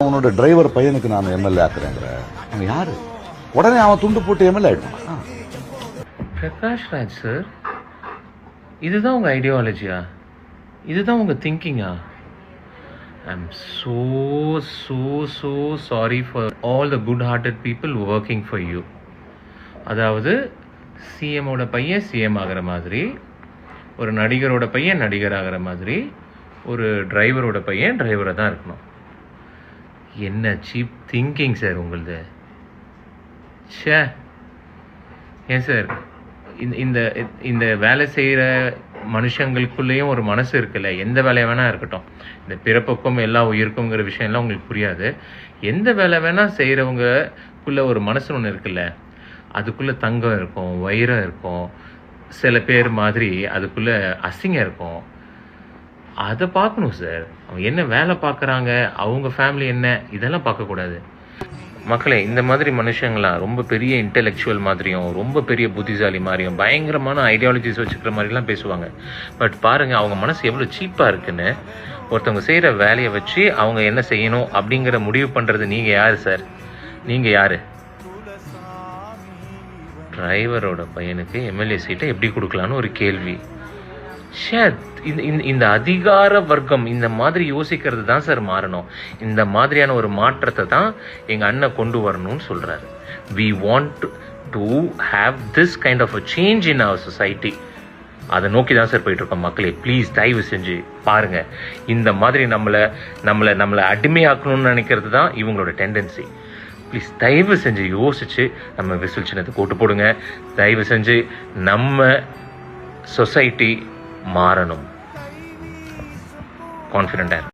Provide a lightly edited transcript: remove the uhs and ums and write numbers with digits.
உன்னோட டிரைவர் பையனுக்கு நான் எம்எல்ஏ ஆக்குறேங்கிற அவன் யாரு? உடனே அவன் துண்டு போட்டு எம்எல்ஏ ஆயிடுவான். பிரகாஷ் ராஜ் சார், இதுதான் உங்கள் ஐடியாலஜியா? இதுதான் உங்கள் திங்கிங்கா? I'm so sorry for all the good hearted people working for you. அதாவது சிஎம்மோட பையன் சிஎம் ஆகிற மாதிரி, ஒரு நடிகரோட பையன் நடிகர் ஆகிற மாதிரி, ஒரு டிரைவரோட பையன் டிரைவராக தான் இருக்கணும். என்ன சீப் திங்கிங் சார் உங்களுது. ஷே, ஏன் சார் இந்த இந்த வேலை செய்கிற மனுஷங்களுக்குள்ளேயும் ஒரு மனசு இருக்குல்ல, எந்த வேலையை வேணால் இருக்கட்டும், இந்த பிறப்புக்கும் எல்லா உயிருக்குங்கிற விஷயம்லாம் உங்களுக்கு புரியாது. எந்த வேலை வேணால் செய்கிறவங்கக்குள்ளே ஒரு மனசு ஒன்று இருக்குல்ல, அதுக்குள்ளே தங்கம் இருக்கும், வைரம் இருக்கும், சில பேர் மாதிரி அதுக்குள்ளே அசிங்கம் இருக்கும். அதை பார்க்கணும் சார். அவங்க என்ன வேலை பார்க்குறாங்க, அவங்க ஃபேமிலி என்ன, இதெல்லாம் பார்க்கக்கூடாது. மக்களே, இந்த மாதிரி மனுஷங்களாம் ரொம்ப பெரிய இன்டெலெக்சுவல் மாதிரியும் ரொம்ப பெரிய புத்திசாலி மாதிரியும் பயங்கரமான ஐடியாலஜிஸ் வச்சுக்கிற மாதிரிலாம் பேசுவாங்க. பட் பாருங்கள், அவங்க மனசு எவ்வளோ சீப்பாக இருக்குன்னு. ஒருத்தவங்க செய்கிற வேலையை வச்சு அவங்க என்ன செய்யணும் அப்படிங்கிற முடிவு பண்ணுறது நீங்கள் யார் சார்? நீங்கள் யார்? டிரைவரோட பையனுக்கு எம்எல்ஏ சீட்டை எப்படி கொடுக்கலான்னு ஒரு கேள்வி. ஷேர் இந்த அதிகார வர்க்கம் இந்த மாதிரி யோசிக்கிறது தான் சார் மாறணும். இந்த மாதிரியான ஒரு மாற்றத்தை தான் எங்கள் அண்ணன் கொண்டு வரணும்னு சொல்கிறாரு. We want to have this kind of a change in our society. அதை நோக்கி தான் சார் போயிட்டுருக்கோம். மக்களே, ப்ளீஸ் தயவு செஞ்சு பாருங்கள். இந்த மாதிரி நம்மளை அடிமையாக்கணும்னு நினைக்கிறது தான் இவங்களோட டெண்டன்சி. ப்ளீஸ் தயவு செஞ்சு யோசிச்சு நம்ம விசில் சின்னத்தை கூட்டு போடுங்க. தயவு செஞ்சு நம்ம சொசைட்டி மாறணும். கான்ஃபிடென்ட்டாக